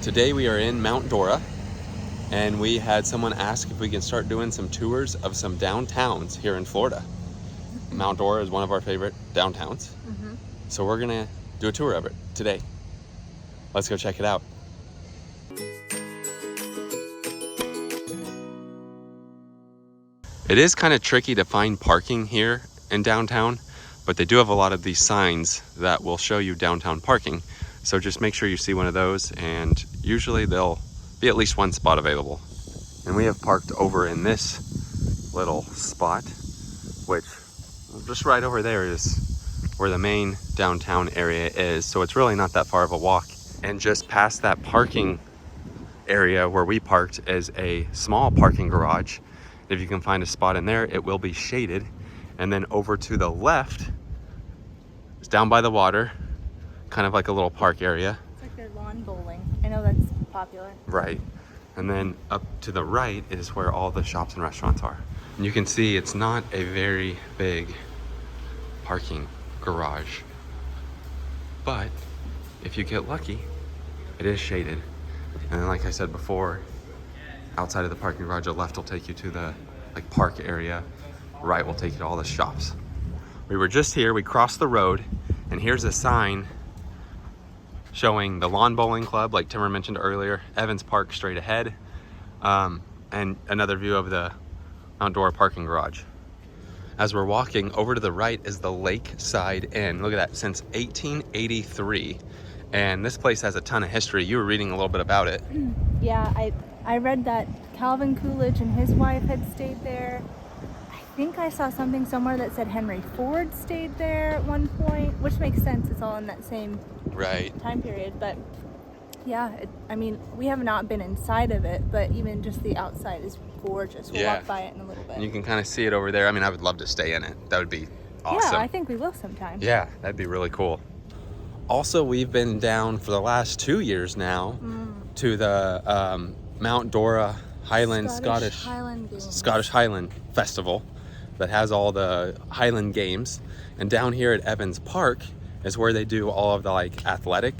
Today we are in Mount Dora, and we had someone ask if we can start doing some tours of some downtowns here in Florida. Mount Dora is one of our favorite downtowns. So we're gonna do a tour of it today. Let's go check it out. It is kind of tricky to find parking here in downtown, but they do have a lot of these signs that will show you downtown parking. So just make sure you see one of those, and usually there'll be at least one spot available. And we have parked over in this little spot, which just right over there is where the main downtown area is. So it's really not that far of a walk. And just past that parking area where we parked is a small parking garage. If you can find a spot in there, it will be shaded. And then over to the left, it's down by the water, kind of like a little park area. It's like their lawn bowling. I know that's popular. Right. And then up to the right is where all the shops and restaurants are. And you can see it's not a very big parking garage, but if you get lucky, it is shaded. And then, like I said before, outside of the parking garage, the left will take you to the park area. Right will take you to all the shops. We were just here, we crossed the road, and here's a sign showing the lawn bowling club, like Timmer mentioned earlier, Evans Park straight ahead, and another view of the Mount Dora parking garage. As we're walking, over to the right is the Lakeside Inn. Look at that, since 1883. And this place has a ton of history. You were reading a little bit about it. Yeah, I read that Calvin Coolidge and his wife had stayed there. I think I saw something somewhere that said Henry Ford stayed there at one point, which makes sense. It's all in that same time period. But yeah, I mean, we have not been inside of it, but even just the outside is gorgeous. We'll walk by it in a little bit. And you can kind of see it over there. I mean, I would love to stay in it. That would be awesome. Yeah, I think we will sometime. Yeah, that'd be really cool. Also, we've been down for the last 2 years now to the Mount Dora Scottish Highland Festival that has all the Highland games. And down here at Evans Park is where they do all of the athletic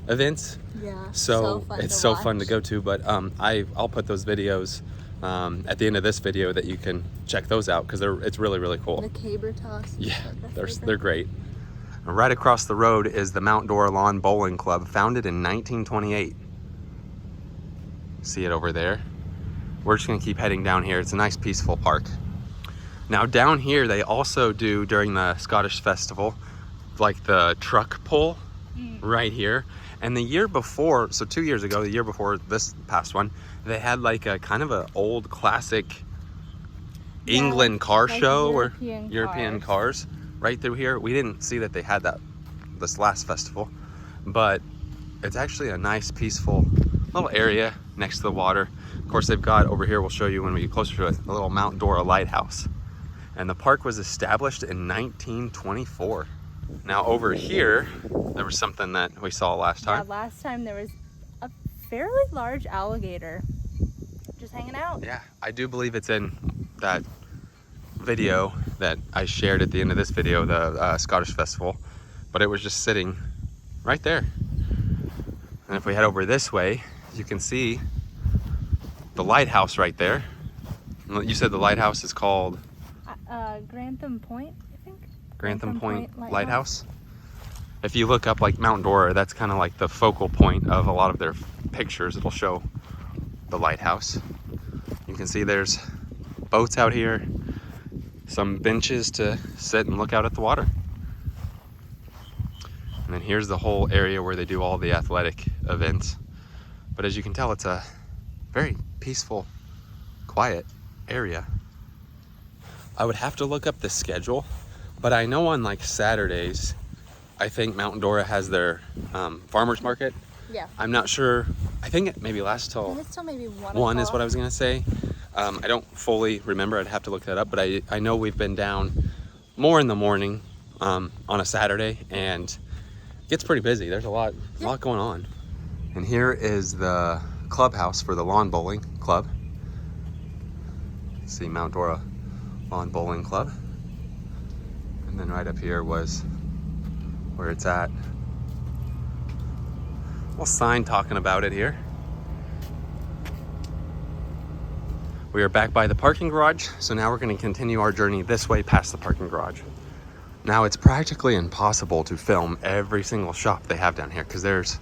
events. Yeah, so it's so fun to go to. But I'll put those videos at the end of this video that you can check those out, because it's really, really cool. The caber toss. Yeah, they're great. Right across the road is the Mount Dora Lawn Bowling Club, founded in 1928. See it over there? We're just gonna keep heading down here. It's a nice peaceful park. Now down here, they also do, during the Scottish Festival, like the truck pull right here. And the year before, so 2 years ago, the year before this past one, they had like a kind of an old classic England car show, or European cars right through here. We didn't see that they had that this last festival, but it's actually a nice peaceful little area next to the water. Of course, they've got over here, we'll show you when we get closer to it, the little Mount Dora Lighthouse. And the park was established in 1924. Now over here, there was something that we saw last time. Yeah, last time there was a fairly large alligator just hanging out. Yeah, I do believe it's in that video that I shared at the end of this video, the Scottish Festival, but it was just sitting right there. And if we head over this way, you can see the lighthouse right there. You said the lighthouse is called? Grantham Point, I think. Grantham Point Lighthouse. If you look up Mount Dora, that's kind of like the focal point of a lot of their pictures. It'll show the lighthouse. You can see there's boats out here, some benches to sit and look out at the water. And then here's the whole area where they do all the athletic events. But as you can tell, it's a very peaceful, quiet area. I would have to look up the schedule, but I know on Saturdays, I think Mount Dora has their farmers market. Yeah. I'm not sure. I think it maybe lasts till maybe 1 is what I was gonna say. I don't fully remember. I'd have to look that up, but I know we've been down more in the morning on a Saturday, and it gets pretty busy. There's a lot going on. And here is the clubhouse for the lawn bowling club. See Mount Dora Lawn Bowling Club. And then right up here was where it's at. Little sign talking about it here. We are back by the parking garage, so now we're going to continue our journey this way past the parking garage. Now it's practically impossible to film every single shop they have down here because there's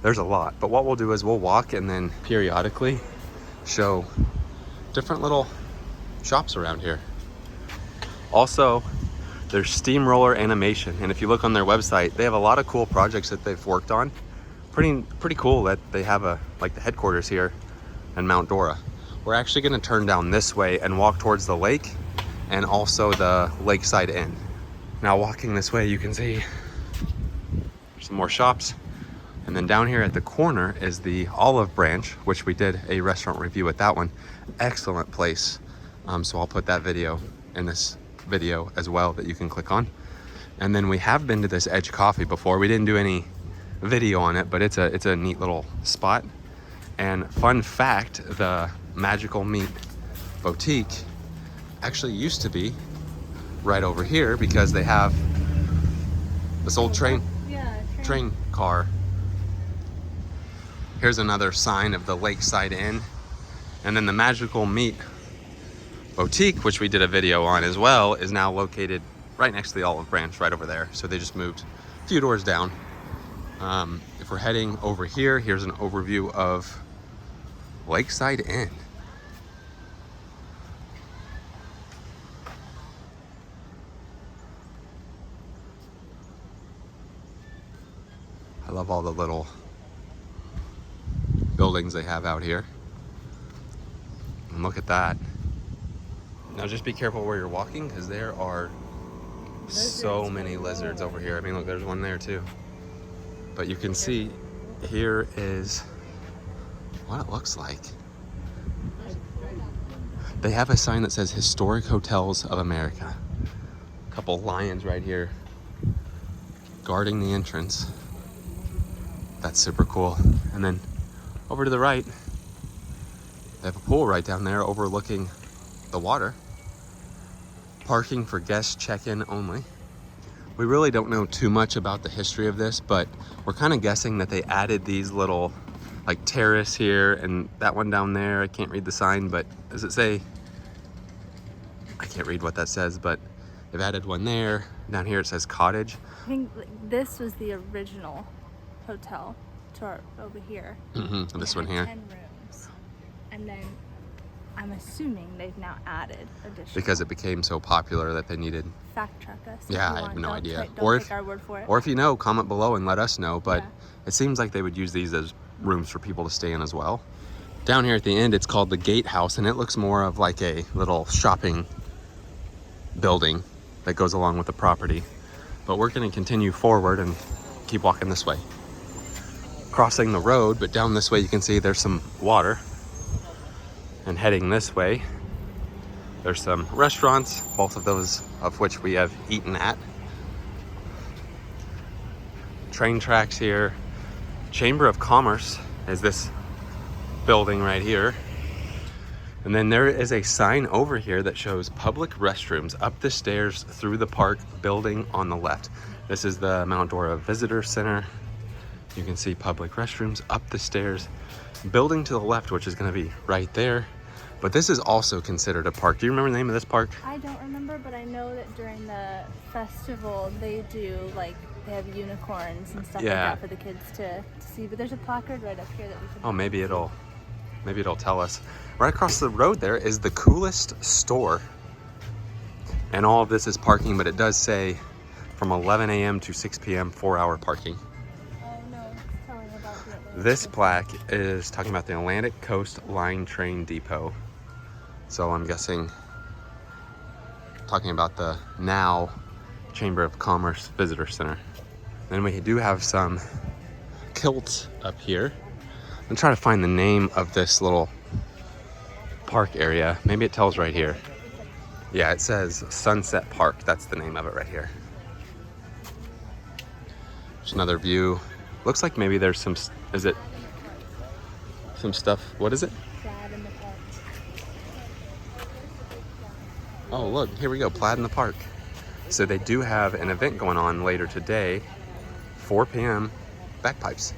a lot. But what we'll do is we'll walk and then periodically show different little shops around here. Also, there's steamroller animation, and if you look on their website, they have a lot of cool projects that they've worked on. Pretty cool that they have like the headquarters here in Mount Dora. We're actually going to turn down this way and walk towards the lake and also the Lakeside Inn. Now walking this way, you can see some more shops. And then down here at the corner is the Olive Branch, which we did a restaurant review at that one. Excellent place. So I'll put that video in this video as well that you can click on. And then we have been to this Edge Coffee before. We didn't do any video on it, but it's a neat little spot. And fun fact, the Magical Meat Boutique actually used to be right over here because they have this old train car. Here's another sign of the Lakeside Inn. And then the Magical Meat Boutique, which we did a video on as well, is now located right next to the Olive Branch right over there. So they just moved a few doors down. If we're heading over here, here's an overview of Lakeside Inn. I love all the little buildings they have out here. And look at that. Now just be careful where you're walking because there are so many lizards over here. I mean, look, there's one there too. But you can see here is what it looks like. They have a sign that says Historic Hotels of America. A couple lions right here guarding the entrance. That's super cool. And then over to the right, they have a pool right down there overlooking the water. Parking for guests check-in only. We really don't know too much about the history of this, but we're kind of guessing that they added these little like terrace here and that one down there. I can't read the sign, but does it say? I can't read what that says, but they've added one there. Down here it says cottage. I think this was the original hotel over here. Mm-hmm. This one here. 10 rooms. And then I'm assuming they've now added additional. Because it became so popular that they needed. Fact check us. Yeah, I have no idea. Don't take our word for it. Or if you know, comment below and let us know. But it seems like they would use these as rooms for people to stay in as well. Down here at the end, it's called the Gatehouse, and it looks more of like a little shopping building that goes along with the property. But we're going to continue forward and keep walking this way. Crossing the road, but down this way you can see there's some water. And heading this way, there's some restaurants, both of those of which we have eaten at. Train tracks here. Chamber of Commerce is this building right here. And then there is a sign over here that shows public restrooms up the stairs through the park building on the left. This is the Mount Dora Visitor Center. You can see public restrooms up the stairs, building to the left, which is going to be right there. But this is also considered a park. Do you remember the name of this park? I don't remember, but I know that during the festival they do, like, they have unicorns and stuff like that for the kids to see. But there's a placard right up here that we can. Oh, maybe it'll tell us. Right across the road there is the Coolest Store. And all of this is parking, but it does say from 11 a.m. to 6 p.m. 4-hour parking. This plaque is talking about the Atlantic Coast Line Train Depot. So I'm guessing talking about the now Chamber of Commerce Visitor Center. Then we do have some kilts up here. I'm trying to find the name of this little park area. Maybe it tells right here. Yeah, it says Sunset Park. That's the name of it right here. There's another view. Looks like maybe there's some, is it some stuff? What is it? Plaid in the park. Oh, look, here we go, Plaid in the Park. So they do have an event going on later today, 4 p.m. bagpipes.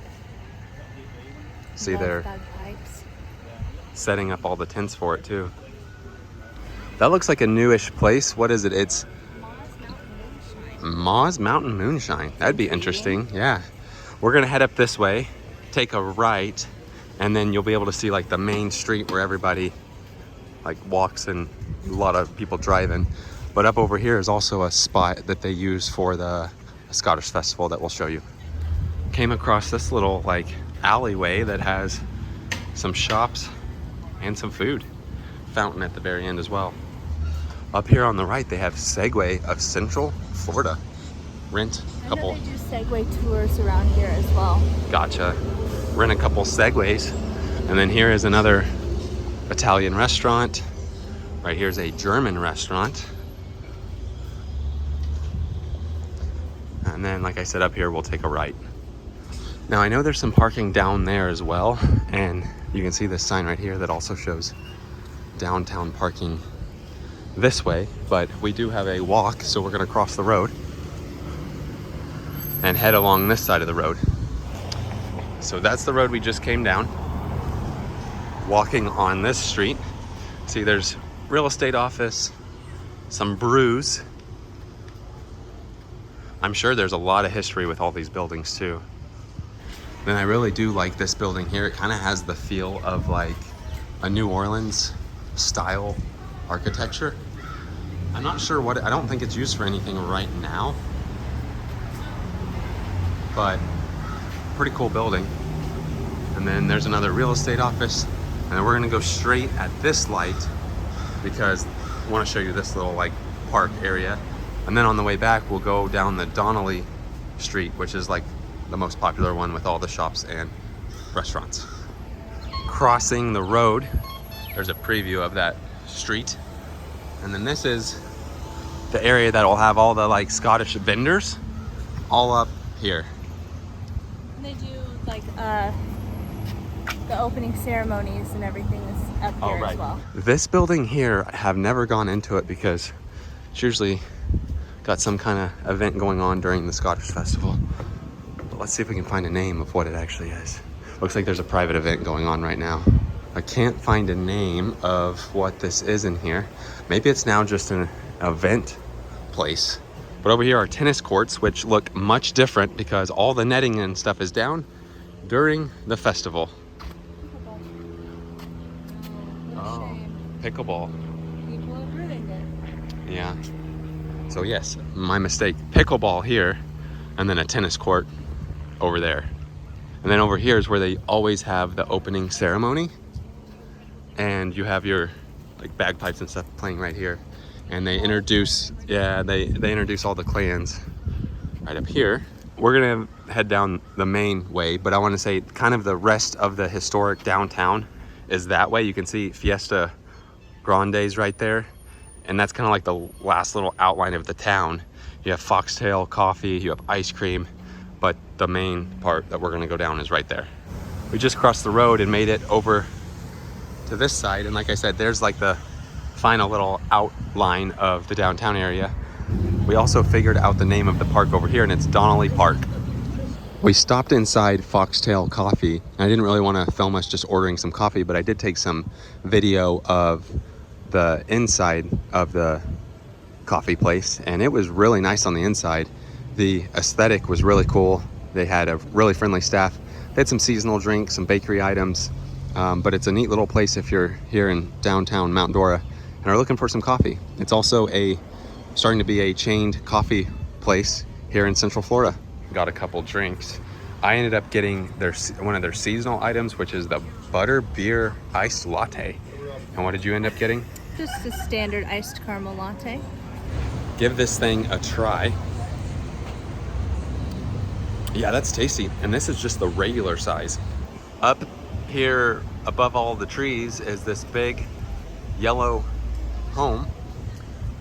See there. Bagpipes. setting up all the tents for it too. That looks like a newish place. What is it? It's Moz Mountain Moonshine. That'd be interesting. Yeah. We're gonna head up this way, take a right, and then you'll be able to see like the main street where everybody like walks and a lot of people driving. But up over here is also a spot that they use for the Scottish Festival that we'll show you. Came across this little like alleyway that has some shops and some food. Fountain at the very end as well. Up here on the right, they have Segway of Central Florida. Rent a couple. I know they do Segway tours around here as well. Gotcha. Rent a couple Segways. And then here is another Italian restaurant. Right here's a German restaurant. And then, like I said, up here, we'll take a right. Now, I know there's some parking down there as well. And you can see this sign right here that also shows downtown parking this way. But we do have a walk, so we're gonna cross the road and head along this side of the road. So that's the road we just came down. Walking on this street. See, there's real estate office, some brews. I'm sure there's a lot of history with all these buildings too. And I really do like this building here. It kind of has the feel of like a New Orleans style architecture. I'm not sure what, I don't think it's used for anything right now, but pretty cool building. And then there's another real estate office. And then we're gonna go straight at this light because I wanna show you this little like park area. And then on the way back, we'll go down the Donnelly Street, which is like the most popular one with all the shops and restaurants. Crossing the road, there's a preview of that street. And then this is the area that will have all the like Scottish vendors all up here. And they do like the opening ceremonies and everything is up here as well. This building here, I have never gone into it because it's usually got some kind of event going on during the Scottish Festival. But let's see if we can find a name of what it actually is. Looks like there's a private event going on right now. I can't find a name of what this is in here. Maybe it's now just an event place. But over here are tennis courts, which look much different because all the netting and stuff is down during the festival. Pickleball. People are ruining it. Yeah. So yes, my mistake. Pickleball here, and then a tennis court over there. And then over here is where they always have the opening ceremony. And you have your like bagpipes and stuff playing right here. And they introduce, they introduce all the clans right up here. We're gonna head down the main way, but I wanna say kind of the rest of the historic downtown is that way. You can see Fiesta Grande's right there. And that's kind of like the last little outline of the town. You have foxtail coffee, you have ice cream, but the main part that we're gonna go down is right there. We just crossed the road and made it over to this side. And like I said, there's like the final little outline of the downtown area. We also figured out the name of the park over here, and it's Donnelly Park. We stopped inside Foxtail Coffee. I didn't really want to film us just ordering some coffee, but I did take some video of the inside of the coffee place, and it was really nice on the inside. The aesthetic was really cool. They had a really friendly staff. They had some seasonal drinks, some bakery items, but it's a neat little place if you're here in downtown Mount Dora and are looking for some coffee. It's also starting to be a chained coffee place here in Central Florida. Got a couple drinks. I ended up getting one of their seasonal items, which is the butter beer iced latte. And what did you end up getting? Just a standard iced caramel latte. Give this thing a try. Yeah, that's tasty. And this is just the regular size. Up here above all the trees is this big yellow home.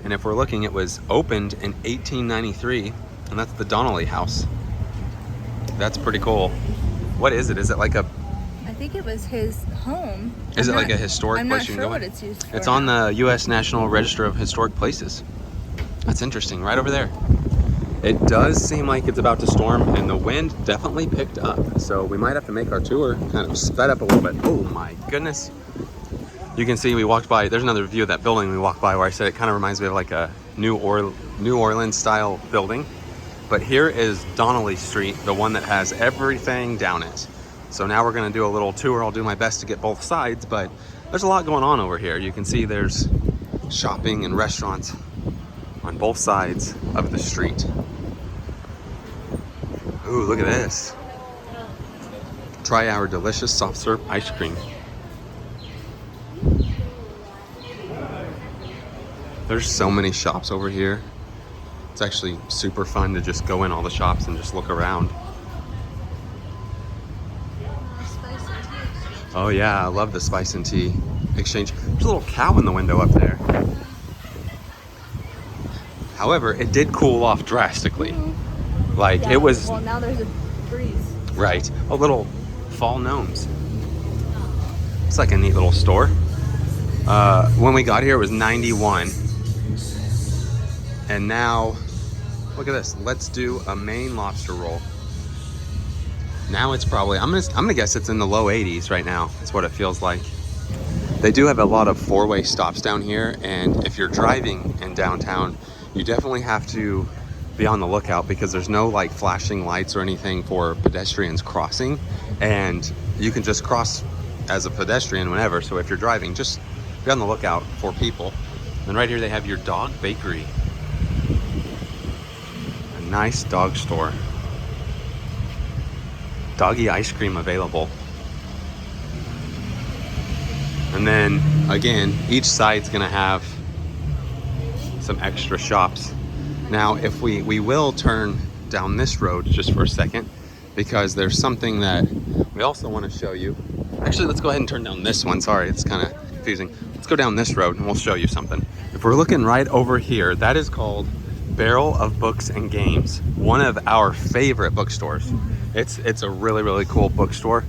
And if we're looking, it was opened in 1893, and that's the Donnelly House. That's pretty cool. What is it? Is it like a... I think it was his home. Is it like a historic place you can go? I'm not sure what it's used for. It's on the U.S. National Register of Historic Places. That's interesting, right over there. It does seem like it's about to storm, and the wind definitely picked up. So we might have to make our tour kind of sped up a little bit. Oh my goodness. You can see we walked by, there's another view of that building we walked by where I said it kind of reminds me of like a New Orleans style building. But here is Donnelly Street, the one that has everything down it. So now we're gonna do a little tour. I'll do my best to get both sides, but there's a lot going on over here. You can see there's shopping and restaurants on both sides of the street. Ooh, look at this. Try our delicious soft serve ice cream. There's so many shops over here. It's actually super fun to just go in all the shops and just look around. Oh yeah, I love the spice and tea exchange. There's a little cow in the window up there. However, it did cool off drastically. Like Yeah, it was, well, now there's a breeze. right, a little fall gnomes. It's like a neat little store. When we got here, it was 91. And now, look at this. Let's do a Maine lobster roll. Now it's probably, I'm gonna guess it's in the low 80s right now. That's what it feels like. They do have a lot of four-way stops down here, and if you're driving in downtown, you definitely have to be on the lookout because there's no like flashing lights or anything for pedestrians crossing, and you can just cross as a pedestrian whenever. So if you're driving, just be on the lookout for people. And right here they have your dog bakery. A nice dog store. Doggy ice cream available. And then again, each side's gonna have some extra shops. Now, if we will turn down this road just for a second, because there's something that we also want to show you. Actually, let's go ahead and turn down this one. Sorry, it's kind of confusing. Let's go down this road and we'll show you something. If we're looking right over here, that is called Barrel of Books and Games, one of our favorite bookstores. It's a really, really cool bookstore.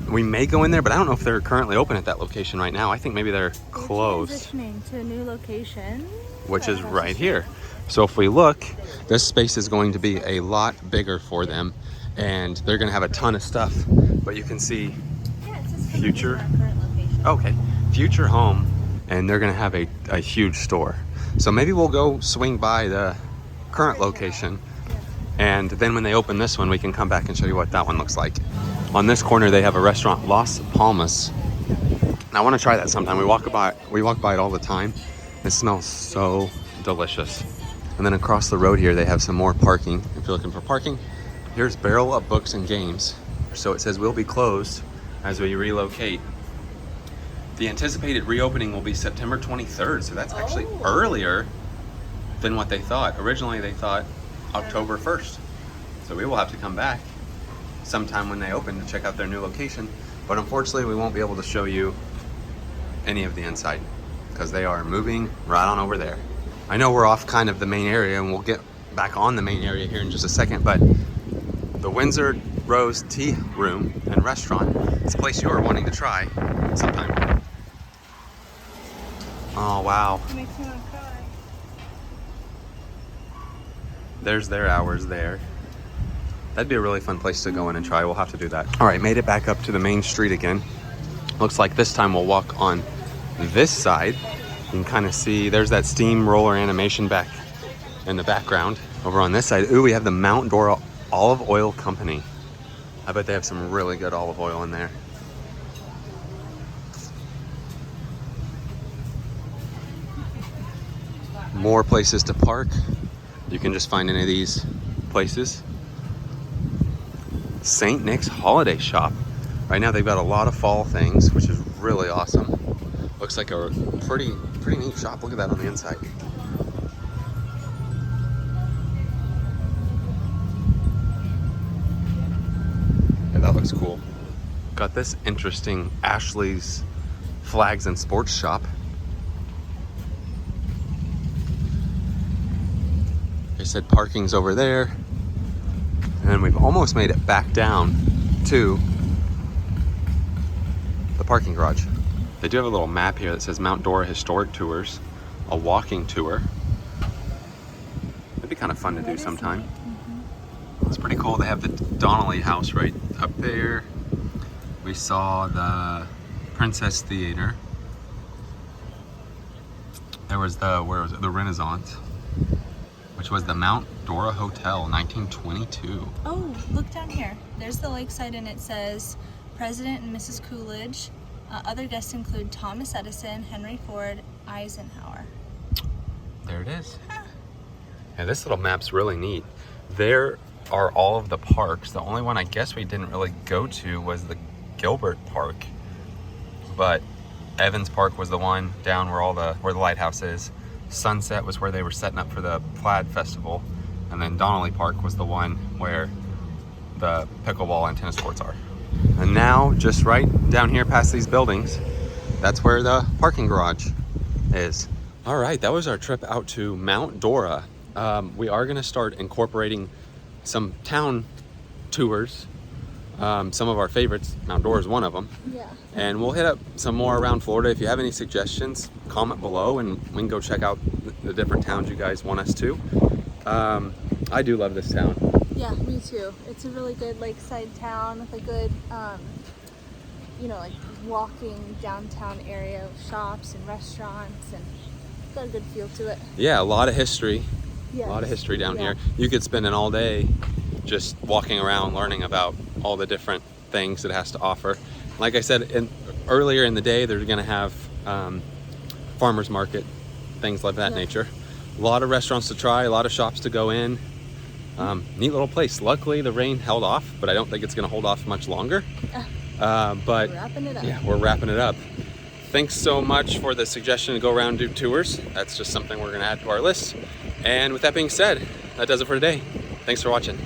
We may go in there, but I don't know if they're currently open at that location right now. I think maybe they're closed. Transitioning to a new location, which is right here. So if we look, this space is going to be a lot bigger for them, and they're going to have a ton of stuff. But you can see future. Okay, future home, and they're going to have a huge store. So maybe we'll go swing by the current location, and then when they open this one, we can come back and show you what that one looks like. On this corner, they have a restaurant, Las Palmas. And I want to try that sometime. We walk by it all the time. It smells so delicious. And then across the road here, they have some more parking. If you're looking for parking, here's Barrel of Books and Games. So it says we'll be closed as we relocate. The anticipated reopening will be September 23rd. So that's actually earlier than what they thought. Originally, they thought October 1st. So we will have to come back sometime when they open to check out their new location. But unfortunately, we won't be able to show you any of the inside because they are moving right on over there. I know we're off kind of the main area, and we'll get back on the main area here in just a second, but the Windsor Rose Tea Room and Restaurant is a place you are wanting to try sometime. Oh, wow. It makes me want to cry. There's their hours there. That'd be a really fun place to go in and try. We'll have to do that. All right, made it back up to the main street again. Looks like this time we'll walk on this side. You can kind of see there's that steamroller animation back in the background. Over on this side, ooh, we have the Mount Dora Olive Oil Company. I bet they have some really good olive oil in there. More places to park. You can just find any of these places. St. Nick's Holiday Shop. Right now they've got a lot of fall things, which is really awesome. Looks like a pretty neat shop. Look at that on the inside. Yeah, that looks cool. Got this interesting Ashley's Flags and Sports Shop. They said parking's over there. And then we've almost made it back down to the parking garage. They do have a little map here that says Mount Dora Historic Tours, a walking tour. It'd be kind of fun to do sometime. It's pretty cool. They have the Donnelly House right up there. We saw the Princess Theater. There was the, where was it? The Renaissance, which was the Mount Dora Hotel, 1922. Oh, look down here. There's the Lakeside Inn. It says President and Mrs. Coolidge. Other guests include Thomas Edison, Henry Ford, Eisenhower. There it is. Huh. Yeah, this little map's really neat. There are all of the parks. The only one I guess we didn't really go to was the Gilbert Park, but Evans Park was the one down where the Lighthouse is. Sunset was where they were setting up for the Plaid Festival, and then Donnelly Park was the one where the pickleball and tennis courts are. And now, just right down here past these buildings, that's where the parking garage is. All right, that was our trip out to Mount Dora. We are gonna start incorporating some town tours. Some of our favorites, Mount Dora is one of them. Yeah. And we'll hit up some more around Florida. If you have any suggestions, comment below and we can go check out the different towns you guys want us to. I do love this town. Yeah, me too. It's a really good lakeside town with a good, like walking downtown area of shops and restaurants, and got a good feel to it. Yeah, a lot of history. Yes. A lot of history down here. You could spend an all day just walking around learning about all the different things it has to offer. Like I said, earlier in the day, they're gonna have farmers market, things like that nature. A lot of restaurants to try, a lot of shops to go in. Neat little place. Luckily, the rain held off, but I don't think it's gonna hold off much longer. But we're wrapping it up. Yeah, we're wrapping it up. Thanks so much for the suggestion to go around and do tours. That's just something we're gonna add to our list. And with that being said, that does it for today. Thanks for watching.